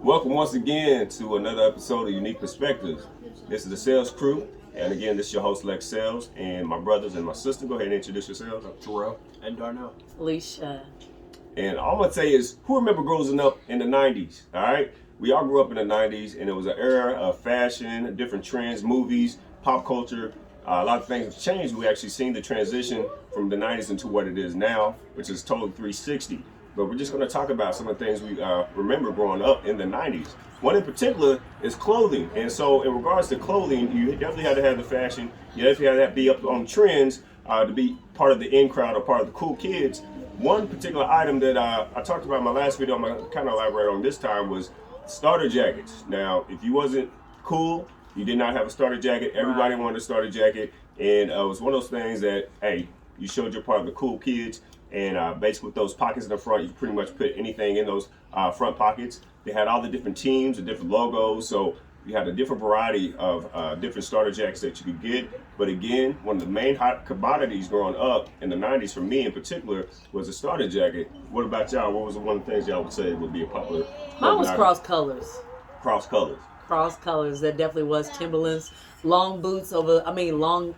Welcome once again to another episode of Unique Perspectives. This is the Sales Crew, and again, this is your host Lex Sales, and my brothers and my sister. Go ahead and introduce yourselves. Terrell. And Darnell. Alicia. And all I'm gonna say is, who remember growing up in the 90s? All right, we all grew up in the 90s, and it was an era of fashion, different trends, movies, pop culture. A lot of things have changed. We actually seen the transition from the 90s into what it is now, which is totally 360. But we're just going to talk about some of the things we remember growing up in the 90s. One in particular is clothing. And so in regards to clothing, you definitely had to have the fashion. You definitely had to be up on trends to be part of the in crowd or part of the cool kids. One particular item that I talked about in my last video, I'm going to kind of elaborate on this time, was starter jackets. Now, if you wasn't cool, you did not have a starter jacket. Everybody wanted a starter jacket. And it was one of those things that, hey, you showed you're part of the cool kids. And basically with those pockets in the front, you can pretty much put anything in those front pockets. They had all the different teams and different logos. So you had a different variety of different starter jackets that you could get. But again, one of the main hot commodities growing up in the 90s, for me in particular, was a starter jacket. What about y'all? What was one of the things y'all would say would be a popular? Mine was cross colors. Cross colors. Cross colors. That definitely was Timberlands. Long boots long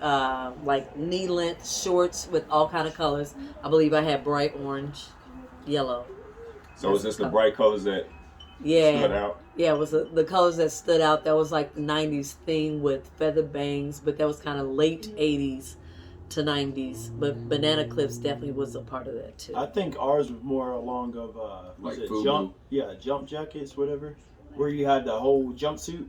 like knee length shorts with all kind of colors. I believe I had bright orange, yellow. So was this the bright colors that stood out? Yeah, it was the colors that stood out. That was like the 90s theme with feather bangs, but that was kind of late 80s to 90s. But banana clips definitely was a part of that too. I think ours was more along of Like jump jackets, whatever, where you had the whole jumpsuit.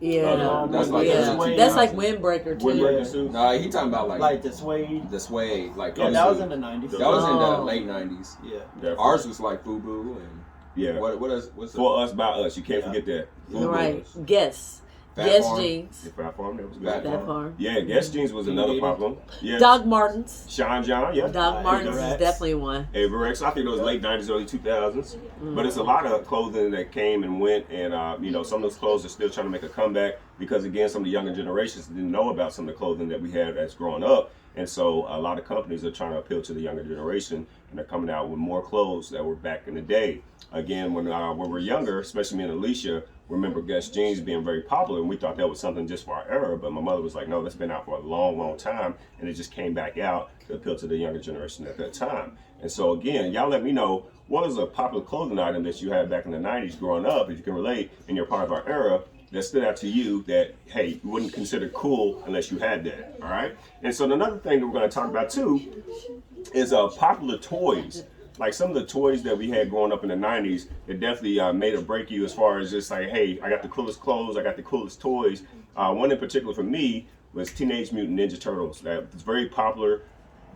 Yeah, That's like that's like windbreaker too. Windbreaker suits? Nah, he talking about Like the suede. the suede, like Yeah, that was in the 90s. that was in the late 90s. Yeah. Definitely. Ours was like FUBU and Yeah. what's For us, by us. You can't forget that. Right. Guess. Fat Guess Farm. jeans. The Fat Farm, that was good. Fat That farm. Yeah, Guess jeans was another problem. Yeah. Doc Martens. Sean John, yeah. Doc Martens is Averex. definitely one. Averex, I think it was late 90s, early 2000s. But it's a lot of clothing that came and went, and some of those clothes are still trying to make a comeback because, again, some of the younger generations didn't know about some of the clothing that we had as growing up. And so a lot of companies are trying to appeal to the younger generation, and they're coming out with more clothes that were back in the day. Again, when we were younger, especially me and Alicia, remember Guess jeans being very popular, and we thought that was something just for our era. But my mother was like, no, that's been out for a long, long time, and it just came back out to appeal to the younger generation at that time. And so again, y'all let me know, what was a popular clothing item that you had back in the 90s growing up, if you can relate, and you're part of our era, that stood out to you that, hey, you wouldn't consider cool unless you had that, all right? And so another thing that we're going to talk about too is popular toys. Like some of the toys that we had growing up in the 90s, it definitely made or break you as far as just like, hey, I got the coolest clothes, I got the coolest toys. One in particular for me was Teenage Mutant Ninja Turtles. That was very popular,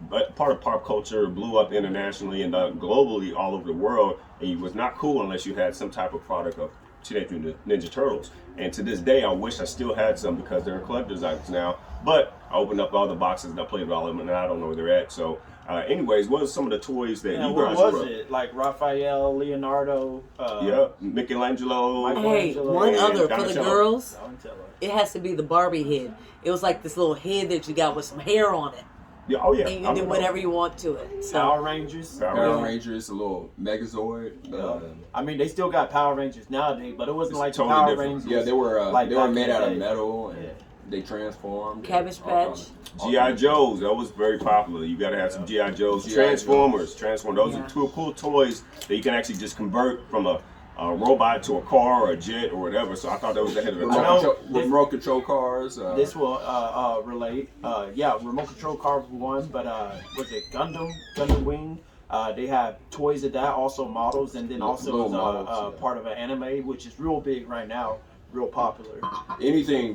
but part of pop culture, blew up internationally and globally all over the world, and it was not cool unless you had some type of product of Teenage Mutant Ninja Turtles. And to this day, I wish I still had some because they're collector's items now. But I opened up all the boxes and I played with all of them, and I don't know where they're at. So, anyways, what are some of the toys that you guys what was it? Like Raphael, Leonardo? Michelangelo. Hey, one other for the Donatello. girls, Donatello. it has to be the Barbie head. It was like this little head that you got with some hair on it. Yeah, oh yeah. And you can do whatever you want to it. So Power Rangers. Power Rangers, a little Megazord. I mean, they still got Power Rangers nowadays, but it wasn't It's like totally Power different. Rangers. Yeah, they were Like they were back in made the out of day. metal and they transformed. Cabbage and all Patch. G.I. Joes, that was very popular. You gotta have some G.I. Joes. G.I. Transformers. Those are two cool toys that you can actually just convert from a robot to a car or a jet or whatever. So I thought that was ahead of the time. Remote control cars. This will relate. Remote control car was one, but was it Gundam Wing? They have toys of that, also models, and then also Little models, part of an anime, which is real big right now, real popular. Anything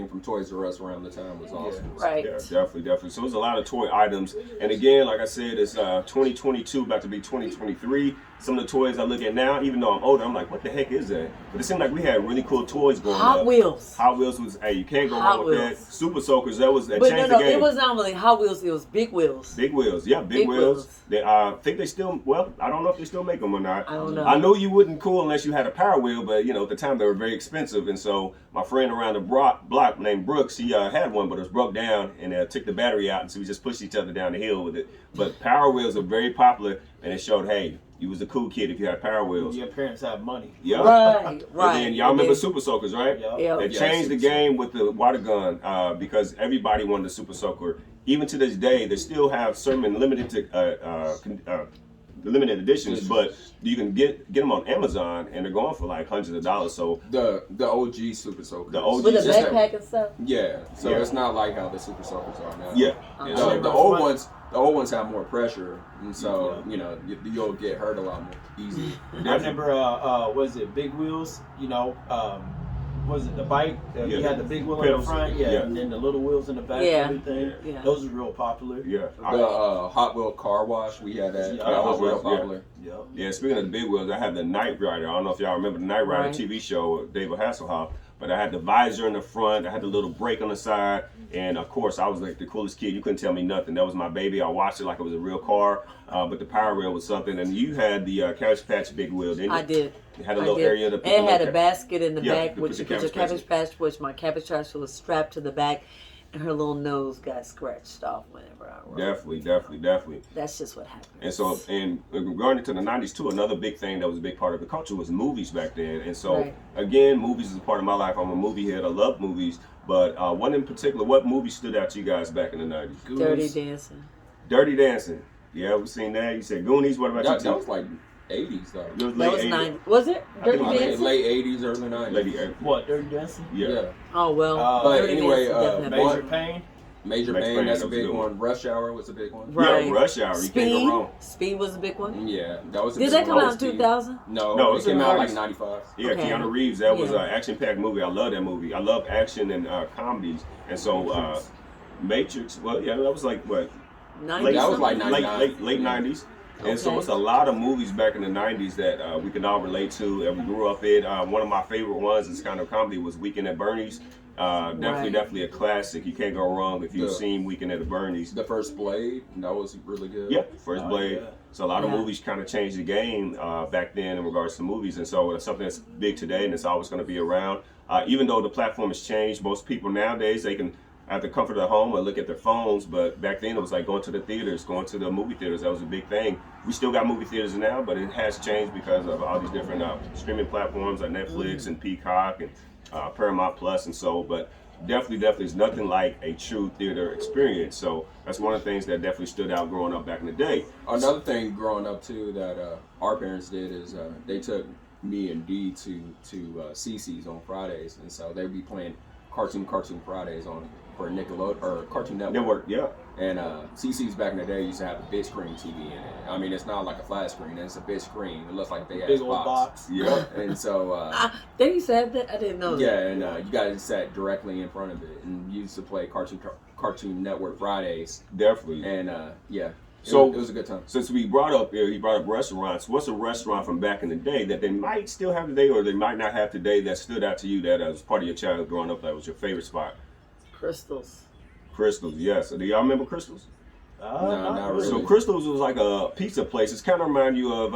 from Toys R Us around the time was awesome. Right. Yeah, definitely. So there's a lot of toy items. And again, like I said, it's 2022, about to be 2023. Some of the toys I look at now, even though I'm older, I'm like, what the heck is that? But it seemed like we had really cool toys growing up. Hot Wheels. Hot Wheels was, hey, you can't go Hot wrong with Wheels. that. Super Soakers, that But changed no, the game. it was not really Hot Wheels. It was Big Wheels. Big Wheels, yeah, Big Wheels. They, think they still, well, I don't know if they still make them or not. I don't know. I know you wouldn't cool unless you had a Power Wheel, but at the time they were very expensive. And so my friend around the block named Brooks, he had one, but it was broke down and took the battery out. And so we just pushed each other down the hill with it. But Power Wheels are very popular, and it showed, hey, You was a cool kid if you had Power Wheels. Your parents have money. Yeah. Right. And then y'all remember Super Soakers, right? Yeah. They Yeah, changed the Super game with the water gun because everybody wanted a Super Soaker. Even to this day, they still have certain limited editions, but you can get them on Amazon, and they're going for like hundreds of dollars. So The OG Super Soakers. The OG with a Just backpack and stuff. Yeah. So Yeah. it's not like how the Super Soakers are now. yeah, The old ones have more pressure, and so you'll get hurt a lot more easy. I remember, was it Big Wheels? Was it the bike? You had the big wheel in the front, and then the little wheels in the back Yeah. and everything. Yeah. Those were real popular. yeah. The Hot Wheel car wash, we had that. Yeah, That was Hot real Wheels, yeah. popular. Yep. Yeah, speaking of the big wheels, I had the Knight Rider. I don't know if y'all remember the Knight Rider Right. TV show with David Hasselhoff, but I had the visor in the front, I had the little brake on the side, and of course I was like the coolest kid. You couldn't tell me nothing. That was my baby. I watched it like it was a real car, but the power rail was something. And you had the Cabbage Patch big wheel, didn't you? I did. It had a I little did. area to put It the had a little basket in the Yeah, back, to which put you the put your Cabbage cabbage patch, which my cabbage patch was strapped to the back, and her little nose got scratched off whenever I rode. Definitely. That's just what happened. And so, and regarding to the 90s too, another big thing that was a big part of the culture was movies back then. And so, Right. again, movies is a part of my life. I'm a movie head. I love movies. But one in particular, what movie stood out to you guys back in the 90s? Dirty Dancing. Dirty Dancing. Yeah, we've seen that. You said Goonies. What about That you? was like 80s though. It was That late was 80s. 90. Was it? I Dirty think it was Dancing? Late 80s, early 90s. Lady A. What, Dirty Dancing? Yeah. Oh, well. But Dirty anyway, Dancing definitely Major happened. Pain? Major Max Payne, Payne, that's that a was a big good one. Rush Hour was a big one. Right. Yeah, Rush Hour. You can't go wrong. Speed was a big one. Yeah, that was a Did big that come one. out in 2000? No, No, it it's came in out the like 90s. 95. Yeah, Okay. Keanu Reeves. That was Yeah. an action-packed movie. I love that movie. I love action and comedies. And so, Matrix. Well, yeah, that was like what? 90 That was like something? 99. late 90s. And so Okay. it's a lot of movies back in the 90s that we can all relate to and we grew up in. One of my favorite ones is kind of comedy was Weekend at Bernie's. Definitely a classic. You can't go wrong if you've Yeah. seen Weekend at Bernie's. The first Blade, that was really good. Yeah, First Blade. yeah. So a lot of Yeah. movies kind of changed the game back then in regards to movies, and so it's something that's big today, and it's always going to be around. Even though the platform has changed, most people nowadays they can have the comfort of home or look at their phones. But back then it was like going to the theaters, going to the movie theaters. That was a big thing. We still got movie theaters now, but it has changed because of all these different streaming platforms like Netflix and Peacock and Paramount Plus, and so. But definitely is nothing like a true theater experience. So that's one of the things that definitely stood out growing up back in the day. Another thing growing up too that our parents did is they took me and Dee to CC's on Fridays, and so they'd be playing Cartoon Fridays on for Nickelodeon or Cartoon Network. Yeah. And CC's back in the day used to have a big screen TV in it. I mean, it's not like a flat screen; it's a big screen. It looks like they had Big old box. Yeah. And so They used to have that? I didn't know that. yeah, and you guys sat directly in front of it and used to play Cartoon Network Fridays. Definitely. And yeah, So- it was a good time. Since we brought up, he brought up restaurants. What's a restaurant from back in the day that they might still have today, or they might not have today, that stood out to you that was part of your childhood growing up? That was your favorite spot. Crystals. Crystals, yes. Do y'all remember Crystals? No, not really. So Crystals was like a pizza place. It's kind of remind you of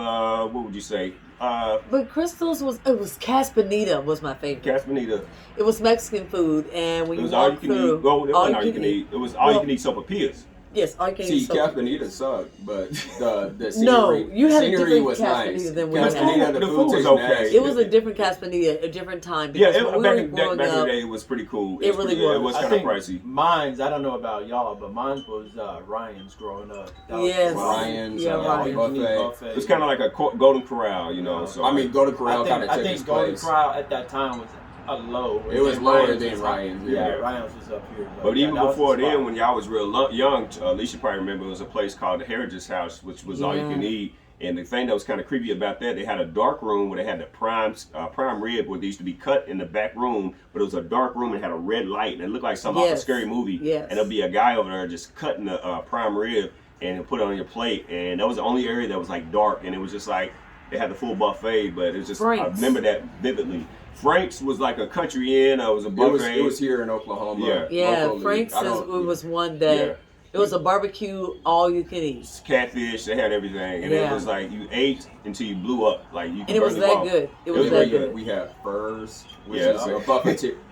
what would you say? But Crystals was Caspanita was my favorite. Caspanita. It was Mexican food, and when It you was all you walk can through, eat. Well, it wasn't all you can eat. It was all you can eat sopapillas. Yes, all you can See, eat. Castaneda sucked, but the scenery, No, you had a scenery different was nice. Castaneda than we had. Castaneda, The the food food was tasted okay. nasty. It was a different Caspanita, a different time. Yeah, Because when we back were in growing the up, day, it was pretty cool. It really pretty, was. It was I kind of think pricey. mine's, I don't know about y'all, but mine was Ryan's growing up. That was Yes. Ryan's Yeah, Ryan's. buffet. It was kind of like a Golden Corral, you know. So I mean, Golden Corral kind of I took think its Golden place. Corral at that time was a low. It was And lower Ryan's than was Ryan's, Yeah, yeah. Ryan's was up here. But yeah, even that was before the spot. then, when y'all was real young, Alicia probably remember, it was a place called the Heritage House, which was all you can eat. And the thing that was kind of creepy about that, they had a dark room where they had the prime rib where they used to be cut in the back room, but it was a dark room and had a red light, and it looked like something off a Yes. scary movie. Yes. And there'll be a guy over there just cutting the prime rib and he'll put it on your plate. And that was the only area that was like dark, and it was just like they had the full buffet, but it was just I Frank's. remember that vividly. Frank's was like a country inn. It was a buffet. It was here in Oklahoma. Yeah. yeah, locally. Frank's I don't- was one that It was a barbecue, all you can eat. Catfish, they had everything, and it was like you ate until you blew up. Like you. And it was that good. It was that good. We had Furs, which is a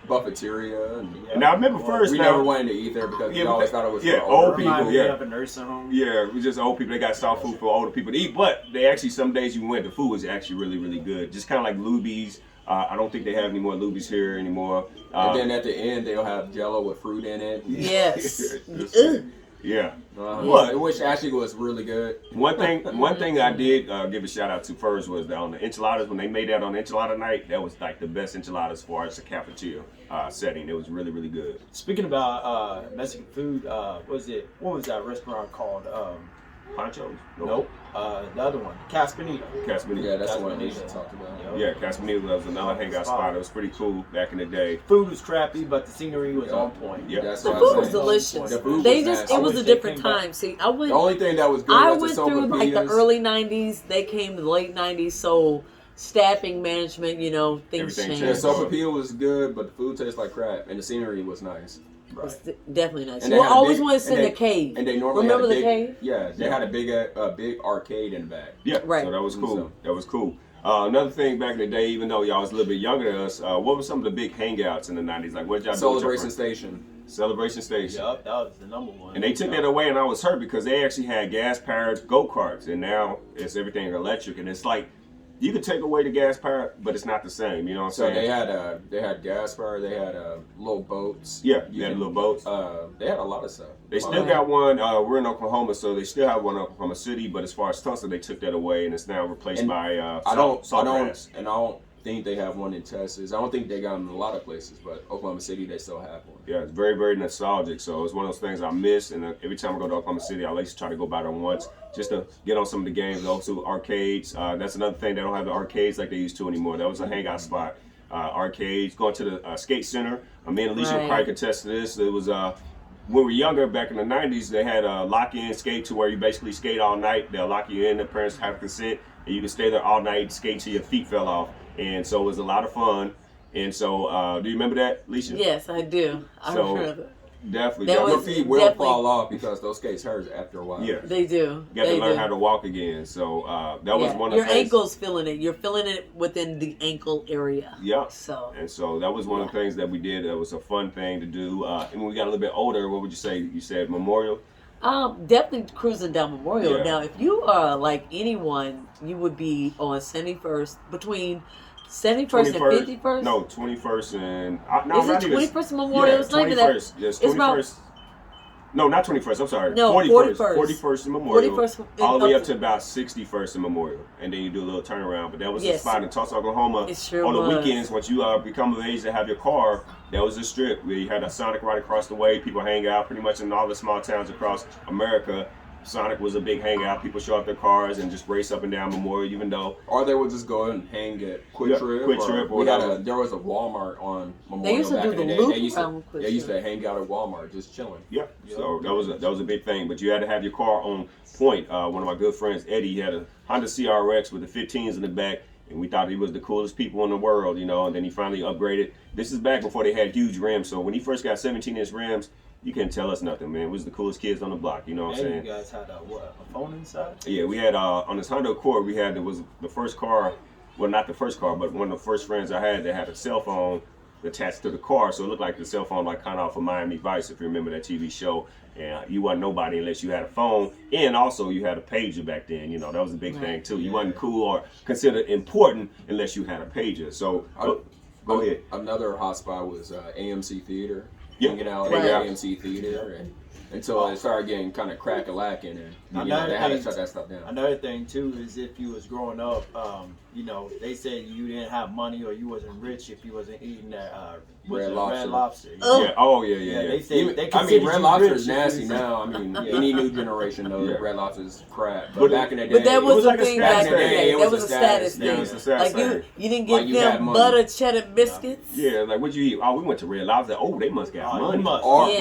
buffeteria. And now I remember first. We never wanted to eat there because we always thought it was for old people. Yeah, a nursing home. Yeah, we just old people. They got soft food for older people to eat, but they actually some days you went, the food was actually really, really good. Just kind of like Luby's. I don't think they have any more Luby's here anymore. And then at the end, they'll have Jello with fruit in it. Yes. Yeah. Which actually was really good. One thing I did give a shout out to first was that on the enchiladas, when they made that on enchilada night, that was like the best enchiladas as far as the cafeteria setting. It was really, really good. Speaking about Mexican food, what was that restaurant called? Panchos? Nope. The other one, Caspinito. Caspinito. Yeah, that's the one Alicia talked about. Yeah, Caspinito was another hangout spot. It was pretty cool back in the day. Food was crappy, but the scenery was on point. Yeah, that's the what food I was said. delicious. The food They was just nasty. it was a different time. See, The only thing that was good I was went the through like the sopapillas. early '90s. They came to the late '90s, so staffing, management, things Everything changed. The changed. sopapilla was good, but the food tastes like crap, and the scenery was nice. It was definitely nice. And they Well, had I always big- wanted to sit in and the they- cave. And they normally Remember had a the big, cave? Yeah, they had a big arcade in the back. Yeah, Right. So that was cool. So- That was cool. Another thing back in the day, even though y'all was a little bit younger than us, what were some of the big hangouts in the '90s? Like, what did y'all do? Celebration Station. Celebration Station. Yup, that was the number one. And they took that away, and I was hurt because they actually had gas-powered go-karts, and now it's everything electric, and it's like you could take away the gas power, but it's not the same. You know what I'm So saying? they had gas fire, they had little boats. Yeah, they had little boats. They had a lot of stuff. They still got one. We're in Oklahoma, so they still have one in Oklahoma City. But as far as Tulsa, they took that away, and it's now replaced by I don't think they have one in Texas. I don't think they got them in a lot of places, but Oklahoma City they still have one. Yeah, it's very, very nostalgic. So it's one of those things I miss, and every time I go to Oklahoma City, I at least try to go by there once just to get on some of the games. Also, arcades. That's another thing. They don't have the arcades like they used to anymore. That was a hangout spot. Arcades. Going to the skate center. Me and Alicia probably contest to this. It was when we were younger, back in the '90s, they had a lock-in skate to where you basically skate all night. They'll lock you in. The parents have consent, and you can stay there all night, skate till your feet fell off. And so it was a lot of fun. And so, do you remember that, Alicia? Yes, I do. I remember that. Definitely. Your feet will fall off because those skates hurt after a while. Yeah. They do. You got to learn how to walk again. So that was one of the things. Your ankle's feeling it. You're feeling it within the ankle area. Yeah. So that was one of the things that we did. That was a fun thing to do. And when we got a little bit older, what would you say? You said Memorial? Definitely cruising down Memorial. Yeah. Now, if you are like anyone, you would be on 71st between 71st and 51st. No, 21st and is it 21st Memorial? It's not even that. Yes, 21st. No, not 21st. I'm sorry. No, 41st. 41st in Memorial. 41st all the way up to about 61st in Memorial, and then you do a little turnaround. But that was a spot in Tulsa, Oklahoma. It sure on the was. weekends, once you become of age to have your car, that was a strip where you had a Sonic right across the way. People hang out pretty much in all the small towns across America. Sonic was a big hangout. People show up their cars and just race up and down Memorial, even though. Or they would just go and hang at Quick Trip. There was a Walmart on Memorial. They used to back do in the day. loop They used to hang out at Walmart just chilling. Yeah, so that was a big thing. But you had to have your car on point. One of my good friends, Eddie, he had a Honda CRX with the 15s in the back. And we thought he was the coolest people in the world, and then he finally upgraded. This is back before they had huge rims. So when he first got 17-inch rims, you couldn't tell us nothing, man. We was the coolest kids on the block, you know what I'm saying? You guys had a phone inside? Yeah, we had on this Honda Accord, it was the first car, well, not the first car, but one of the first friends I had that had a cell phone attached to the car, so it looked like the cell phone like kind of off of Miami Vice, if you remember that TV show. And you wasn't nobody unless you had a phone, and also you had a pager back then. That was a big thing too. You wasn't cool or considered important unless you had a pager. So go ahead. Another hot spot was AMC Theater. Yeah. Hanging out at AMC Theater until it started getting kind of crack-a-lacking, and they had to shut that stuff down. Another thing too is if you was growing up, they said you didn't have money or you wasn't rich if you wasn't eating that Red Lobster. Yeah. Oh yeah. They say Red Lobster is nasty now. Any new generation knows Red Lobster is crap. But back in the day, but that was like the a thing back in the day. it That was was a a status status. Yeah, it thing. was a status Like thing. you didn't Like get you had them money. butter cheddar biscuits. Yeah, like what'd you eat? Oh, we went to Red Lobster. Oh, they must got money.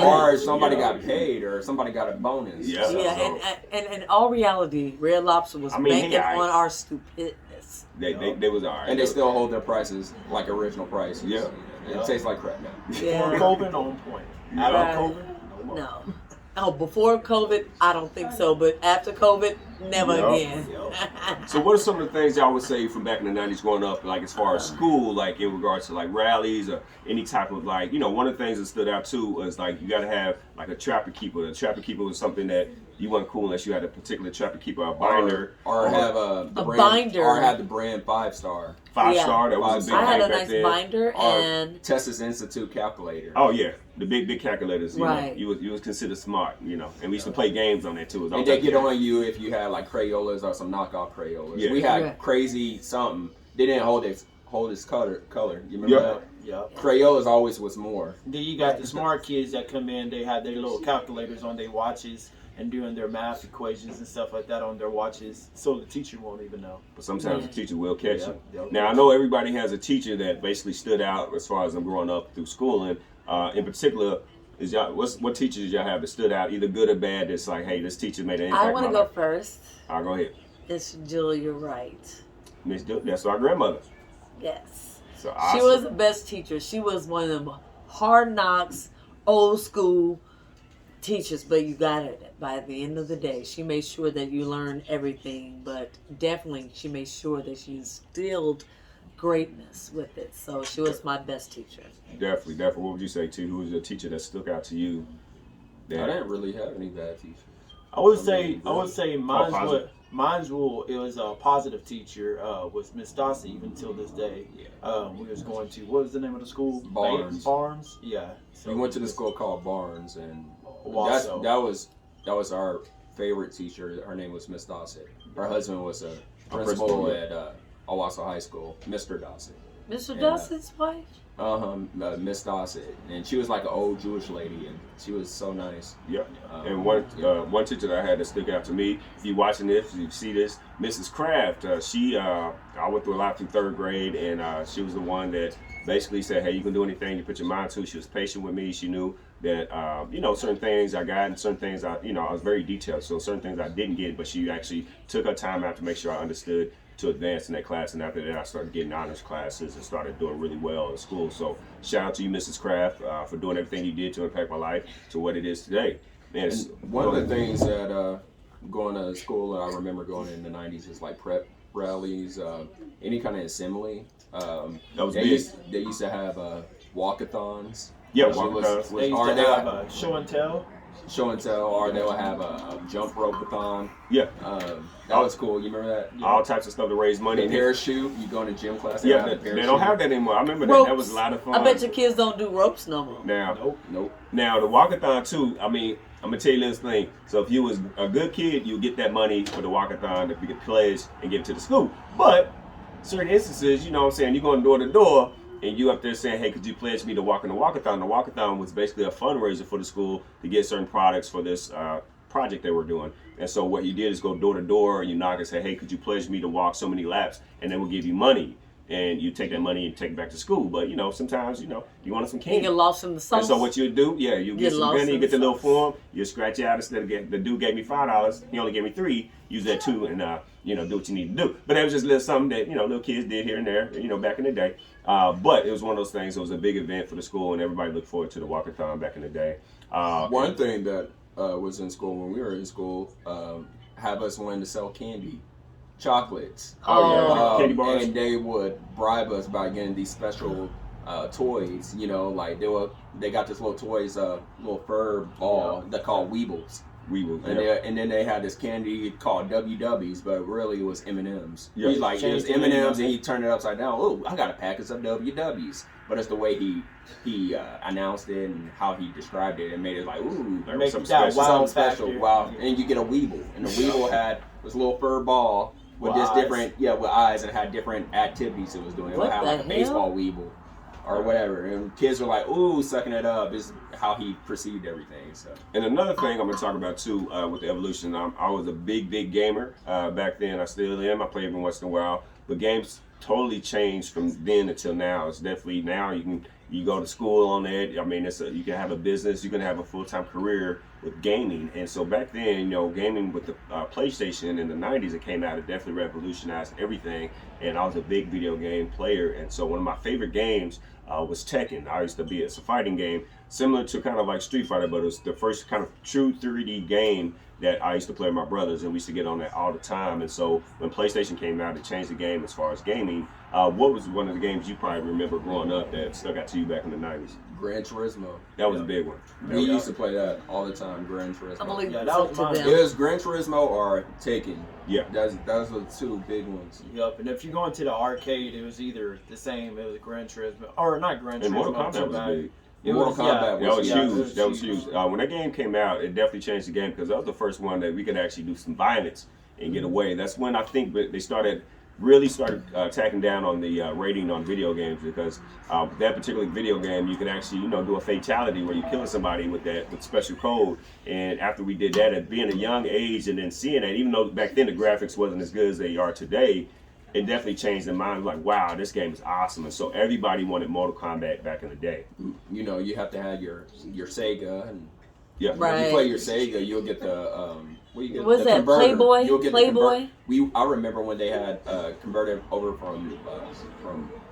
Or somebody got paid, or somebody got a bonus. Yeah. And in all reality, Red Lobster was banking on our stupidness. They was all right. And they still hold their prices like original prices. Yeah. It tastes like crap now. Yeah. COVID on point. Out of COVID, no more. No. Oh, before COVID, I don't think so. But after COVID, never Yup. again. So what are some of the things y'all would say from back in the 90s growing up, like as far as school, like in regards to like rallies or any type of like, one of the things that stood out too was like you got to have like a trapper keeper. A trapper keeper was something that you weren't cool unless you had a particular trapper keeper, a binder. or have the A brand, binder. or have the brand 5-star. 5-star, that was a big I had thing a back nice then. binder and Texas Institute calculator. Oh yeah, the big calculators. Right. You was considered smart, and we used to play games on that too. It was all And they types of get games. on you if you had like Crayolas or some knockoff Crayolas. Yeah. We had Right. crazy something. They didn't hold its color. You remember Yeah. that? Yep. Crayolas always was more. Then you got the smart kids that come in. They have their little calculators on their watches and doing their math equations and stuff like that on their watches, so the teacher won't even know. But sometimes the teacher will catch you. Yeah. Now I know everybody has a teacher that basically stood out as far as them growing up through schooling. In particular, is y'all what teachers did y'all have that stood out, either good or bad? That's like, hey, this teacher made an impact. I want to on go my life. first. I'll go ahead. It's Julia Wright. Miss Duke, that's our grandmother. Yes. So She was the best teacher. She was one of them hard knocks, old school teachers, but you got it. By the end of the day, she made sure that you learned everything, but definitely she made sure that she instilled greatness with it. So she was my best teacher. Definitely. What would you say to who was your teacher that stuck out to you? I didn't really have any bad teachers. I would say mine's positive. mine's rule. It was a positive teacher. Was Miss Dossie even till this day. Yeah. We was going to, what was the name of the school? Barnes. Barnes. Yeah. We went to the school called Barnes, and Wasso. that was our favorite teacher. Her name was Miss Dossett. Her husband was a principal principal, yeah. at Owasso High School, Mr. Dossett. Mr. Yeah. Dawson's wife? Miss Dossett, and she was like an old Jewish lady, and she was so nice. Yep. And one teacher that I had that stick out to me, if you watching this, you see this, Mrs. Kraft. I went through a lot through third grade, and she was the one that basically said, hey, you can do anything you put your mind to. She was patient with me. She knew that, certain things I got and certain things I was very detailed. So certain things I didn't get, but she actually took her time out to make sure I understood to advance in that class. And after that, I started getting honors classes and started doing really well in school. So shout out to you, Mrs. Kraft, for doing everything you did to impact my life to what it is today. And one of the things that going to school, I remember going in the 90s is like prep rallies, any kind of assembly. That was they big. used to have walkathons. Yeah, Which walkathons. They used or to they have would- a show and tell. show and tell, or they would have a jump rope-a-thon. Yeah, That was cool. You remember that? all types of stuff to raise money. The parachute. You go to gym class. They Yeah, have the they parachute. don't have that anymore. I remember that. Ropes. That was a lot of fun. I bet your kids don't do ropes no more. Now, Nope. Now the walkathon too. I mean, I'm gonna tell you this thing. So if you was a good kid, you get that money for the walkathon if you get pledged and give it to the school. But certain instances, you know what I'm saying, you're going door to door and you up there saying, hey, could you pledge me to walk in the walkathon? The walkathon was basically a fundraiser for the school to get certain products for this project they were doing. And so what you did is go door to door and you knock and say, hey, could you pledge me to walk so many laps? And they will give you money. And you take that money and take it back to school. But, sometimes, you wanted some You candy. get lost in the sauce. And so what you do, you get some lost candy, you in get the the little sauce. form, you scratch it out instead of the dude gave me $5, he only gave me $3, use that 2 and do what you need to do. But that was just a little something that, little kids did here and there, back in the day. But it was one of those things, it was a big event for the school and everybody looked forward to the walkathon back in the day. One thing that was in school when we were in school, have us wanting to sell candy. Chocolates. Candy bars. And they would bribe us by getting these special toys. Like they got this little toys, little fur ball they called Weebles. And then they had this candy called WWs, but really it was M&Ms. Yeah. He's like, it was Changed M&Ms, it. and he turned it upside down. Oh, I got a package of WWs. But it's the way he announced it and how he described it and made it like, ooh, Like Make something that special. wow something special. factor. Wow. And you get a Weeble. And the Weeble had this little fur ball with With this eyes. different, with eyes, and had different activities it was doing. It would What have the like a hell? baseball Weeble or whatever. And kids were like, ooh, sucking it up. Is how he perceived everything. So. And another thing I'm going to talk about too with the evolution, I was a big gamer back then. I still am. I play every once in a while. But games totally changed from then until now. It's definitely now you can You go to school on that. I mean, you can have a business, you can have a full-time career with gaming. And so back then, you know, gaming with the PlayStation in the 90s, it came out, it definitely revolutionized everything. And I was a big video game player. And so one of my favorite games was Tekken. It's a fighting game similar to kind of like Street Fighter, but it was the first kind of true 3D game that I used to play with my brothers, and we used to get on that all the time. And so when PlayStation came out, it changed the game as far as gaming. What was one of the games you probably remember growing up that stuck out to you back in the 90s? Gran Turismo. That was a big one. We used to play that all the time, Gran Turismo. I believe Yeah, it's that up was to mine. them. It was Gran Turismo or Taken. Yeah. Those were the two big ones. Yep, and if you go into the arcade, it was either the same. It was Gran Turismo, or not Gran Turismo. And Mortal Kombat so was bad. big. Mortal Kombat That was yeah, huge. That was huge. When that game came out, it definitely changed the game because that was the first one that we could actually do some violence and get away. That's when I think they really started tacking down on the rating on video games, because that particular video game, you can actually, you know, do a fatality where you're killing somebody with special code. And after we did that, at being a young age and then seeing that, even though back then the graphics wasn't as good as they are today, it definitely changed their mind. Like, wow, this game is awesome. And so everybody wanted Mortal Kombat back in the day. You know, you have to have your Sega, and Yeah. Right. when you play your Sega, you'll get the what you get? Was the that converter. Playboy? You'll get Playboy? I remember when they had converted over from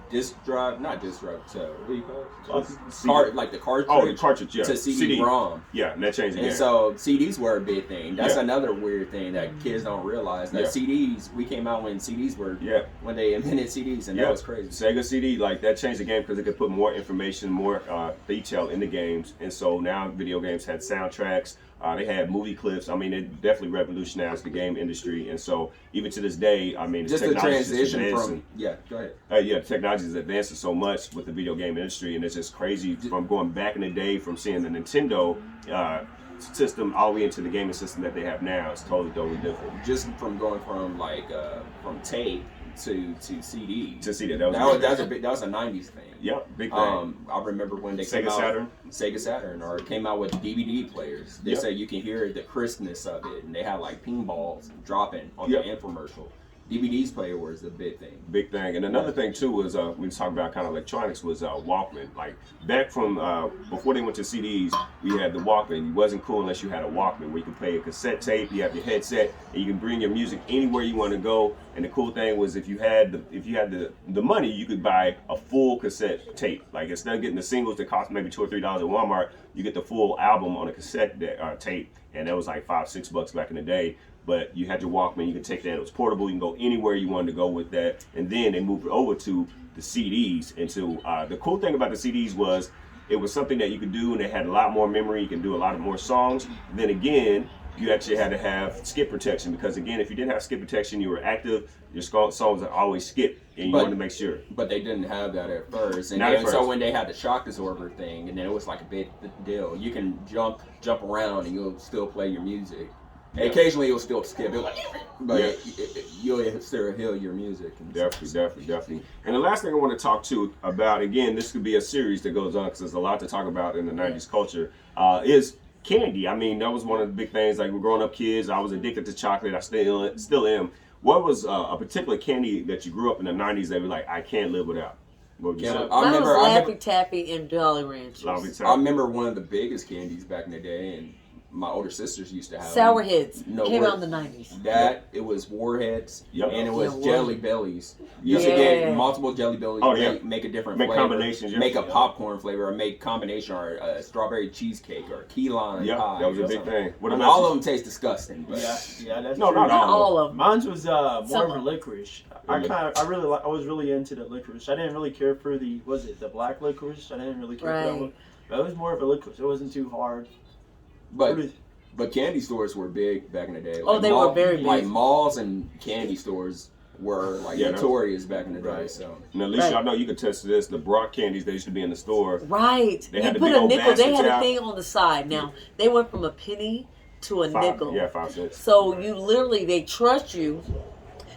disk drive, not disk drive, to what do you call it? Like the cartridge. Oh, the cartridge, yeah. To CD-ROM. Yeah, and that changed the game. And so CDs were a big thing. That's Yeah. another weird thing that kids don't realize. That Yeah. CDs, we came out when CDs were, Yeah. when they invented CDs, and that was crazy. Sega CD, like, that changed the game because it could put more information, more detail in the games. And so now video games had soundtracks. They had movie clips. I mean, it definitely revolutionized the game industry. And so even to this day, I mean, Just the transition advancing. from, yeah, go ahead. Technology is advancing so much with the video game industry, and it's just crazy from going back in the day from seeing the Nintendo system all the way into the gaming system that they have now. It's totally different. Just from going from from tape to CD. To see that That was a 90s thing. Yep, big thing. I remember when they Sega came out, Saturn? Sega Saturn, or came out with DVD players. They Yep. say you can hear the crispness of it, and they had like pinballs dropping on Yep. the infomercial. DVDs player was the big thing. Big thing. And another thing too was we talk about kind of electronics was Walkman. Like back from before they went to CDs, we had the Walkman. It wasn't cool unless you had a Walkman where you could play a cassette tape, you have your headset, and you can bring your music anywhere you want to go. And the cool thing was if you had the money, you could buy a full cassette tape. Like instead of getting the singles that cost maybe $2 or $3 at Walmart, you get the full album on a cassette tape, and that was like $5-6 back in the day. But you had your Walkman, you could take that, it was portable, you can go anywhere you wanted to go with that. And then they moved it over to the CDs. And so the cool thing about the CDs was it was something that you could do, and it had a lot more memory, you can do a lot more songs. Then again, you actually had to have skip protection, because again, if you didn't have skip protection, you were active, your songs would always skip, and you wanted to make sure. But they didn't have that at first. And Not at first. So when they had the shock absorber thing, and then it was like a big deal. You can jump around and you'll still play your music. Yeah. Occasionally you'll still skip it, but Yeah. you'll still hear your music. And Definitely. And the last thing I want to talk to about, again, this could be a series that goes on because there's a lot to talk about in the 90s culture, is candy. I mean, that was one of the big things. Like, we're growing up kids, I was addicted to chocolate. I still am. What was a particular candy that you grew up in the 90s that was like, I can't live without? What would you say? Mine was Laffy Taffy and Jolly Ranchers. I remember one of the biggest candies back in the day, and my older sisters used to have Sour Heads. No, Came out in the 90s. It was Warheads, Yep. and it was Yeah, Jelly Bellies. You used to Yeah. get multiple Jelly Bellies, Oh, yeah. make a different Make flavor, combinations, yeah. make a popcorn flavor, or make combination, or a strawberry cheesecake, or key lime Yeah, pie. that was a or big something. thing. What I mean, about all you? of them taste disgusting, but Yeah, that's No, true. not Not all of them. Mine was more Some- of a licorice. Really? I was really into the licorice. I didn't really care for the black licorice. I didn't really care for that Right. one. But it was more of a licorice. It wasn't too hard. but candy stores were big back in the day. Oh, they were very big. Like malls and candy stores were like Yeah, notorious back in the day. Right. So And at least Right. y'all know you could test this. The Brock candies that used to be in the store. Right. They You had the put big a old nickel. They baskets had a out. thing on the side. Now, they went from a penny to a nickel. 5 cents. So you literally, they trust you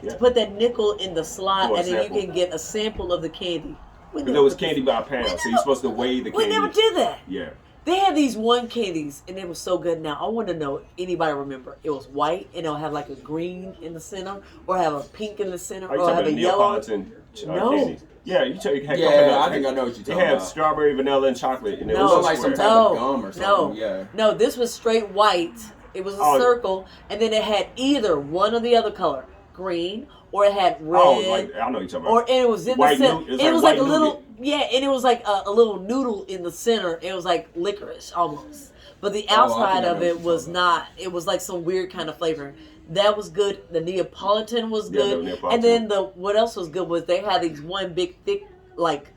Yeah. to put that nickel in the slot, For a and then sample. you can get a sample of the candy. Because there was candy by a pound, so you're supposed to weigh the We candy. never did that. Yeah. They had these one candies, and it was so good. Now I want to know if anybody remember. It was white, and it'll have like a green in the center, or have a pink in the center, Are you or talking have a about yellow. Neapolitan No. candies? Yeah, you take. Yeah, I think I know what you're They talking had about. strawberry, vanilla, and chocolate, and it No. was Looked like some square. type No, of gum or no, something. Yeah. no. This was straight white. It was a Oh. circle, and then it had either one or the other color, green, or it had red. Oh, like I know what you're talking Or about. and it was in White the center. nou- It was like a white little, yeah, and it was like a little noodle in the center. It was like licorice almost, but the I outside think I know of what it you're was talking not. It was like some weird kind of flavor. That was good. The Neapolitan was Yeah, good, the Neapolitan. and then the what else was good was they had these one big thick like,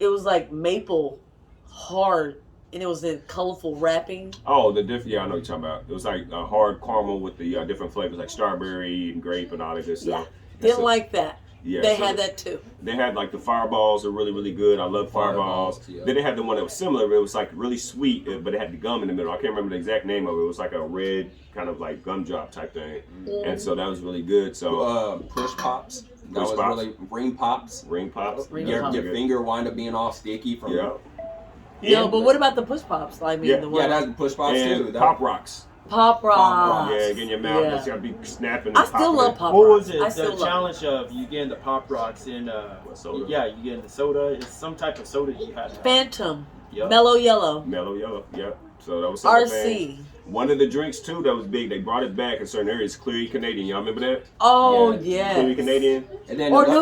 it was like maple hard, and it was in colorful wrapping. Oh, the different. Yeah, I know what you're talking about. It was like a hard caramel with the different flavors, like strawberry and grape and all that good Yeah, stuff. didn't So- like that. Yeah, They so had that too. They had like the fireballs are really, really good. I love fireballs. Fireballs, yeah. Then they had the one that was similar. But it was like really sweet, but it had the gum in the middle. I can't remember the exact name of it. It was like a red kind of like gumdrop type thing, and so that was really good. So Push pops. That Push was pops? really ring pops. ring pops. Ring yeah, pops. Your good. finger wind up being all sticky from. Yeah. No, but what about the push pops? I mean, Yeah. the Yeah, one that's push pops too. And That- pop rocks. pop rocks. Yeah, get in your mouth. Yeah. It's gotta be snapping. I and still popping love it. pop What rocks. was it? I The still love. challenge of you getting the pop rocks in soda? Yeah, you getting the soda. It's some type of soda you had. to have. Phantom, Yep. Mellow Yellow, Mellow yellow. Yep. So that was something. RC. One of the drinks too that was big. They brought it back in certain areas. Clearly Canadian. Y'all remember that? Oh Yeah. Clearly yeah. Canadian. And then Or the-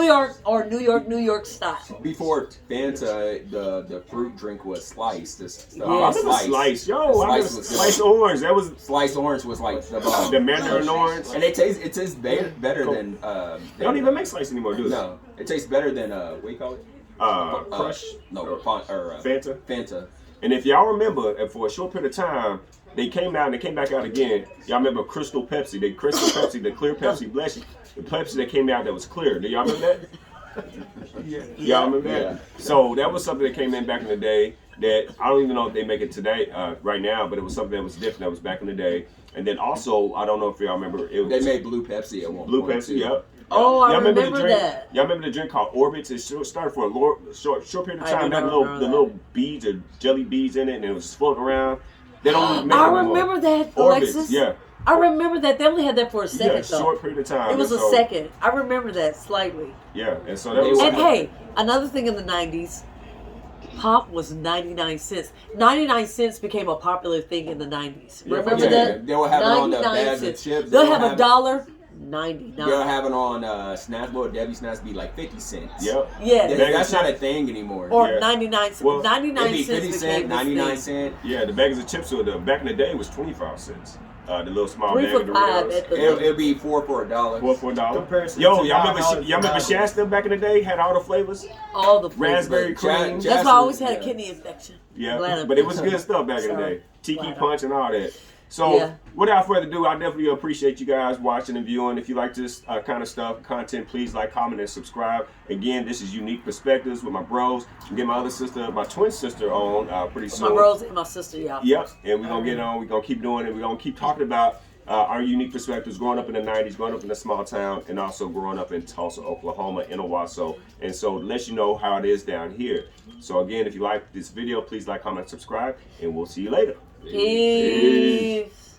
New York style. Before Fanta, the fruit drink was sliced. Yeah. I remember Slice. Yo, I remember Slice was good. Slice orange. That was Sliced orange was like the bomb. the mandarin orange. And it tastes better Cool. than. They don't even make Slice anymore, do they? No, it tastes better than what do you call it? Crush. No, Fanta. Fanta. And if y'all remember, for a short period of time, they came out and they came back out again. Y'all remember Crystal Pepsi? The Crystal Pepsi, the clear Pepsi, bless you. The Pepsi that came out that was clear. Do y'all remember that? Y'all remember that? Yeah. So that was something that came in back in the day that I don't even know if they make it today, right now, but it was something that was different that was back in the day. And then also, I don't know if y'all remember, it was They made blue Pepsi at one Blue point. Pepsi, too. yep. Oh, I Y'all remember the drink? that. Y'all remember the drink called Orbits? It started for a short period of I time. do That not little remember the that. little beads or jelly beads in it, and it was floating around. They don't even make I it no more. remember that, Orbits, Alexis. yeah, I remember that. They only had that for a second yeah, though. short period of time. It was a And so- second. I remember that slightly. Yeah, and so that They was. were- And hey, another thing in the 90s, pop was 99 cents. 99 cents became a popular thing in the 90s. Yeah, Remember yeah, that? They will have it on the 99 bags of cents. chips. They'll have $1, 99. They'll have it on Snacks. Little Debbie Snacks be like 50 cents. Yep. Yes. That's not a thing anymore. Or Yeah. 99 cents. Well, 99 It'd be cents 50 became cent, this 99 thing. cent. Yeah, the bags of chips were back in the day was 25 cents. The little small 3 bag for of $5 Doritos. at the It'll be $4 for $1. $4 for $1. Comparison Yo, to y'all remember $9 y'all remember Shasta back in the day had all the flavors? all the flavors. Raspberry cream. That's why I always had a Yeah. kidney infection. Yeah, Glad but it was good stuff back in the Sorry. day. Tiki Glad I- punch and all that. So, Yeah. without further ado, I definitely appreciate you guys watching and viewing. If you like this kind of stuff, content, please like, comment, and subscribe. Again, this is Unique Perspectives with my bros. I'm getting my other sister, my twin sister, on pretty soon. My bros and my sister, y'all. Yep, and we're going to get on. We're going to keep doing it. We're going to keep talking about our unique perspectives, growing up in the 90s, growing up in a small town, and also growing up in Tulsa, Oklahoma, in Owasso. And so, to let you know how it is down here. So, again, if you like this video, please like, comment, subscribe, and we'll see you later. Peace.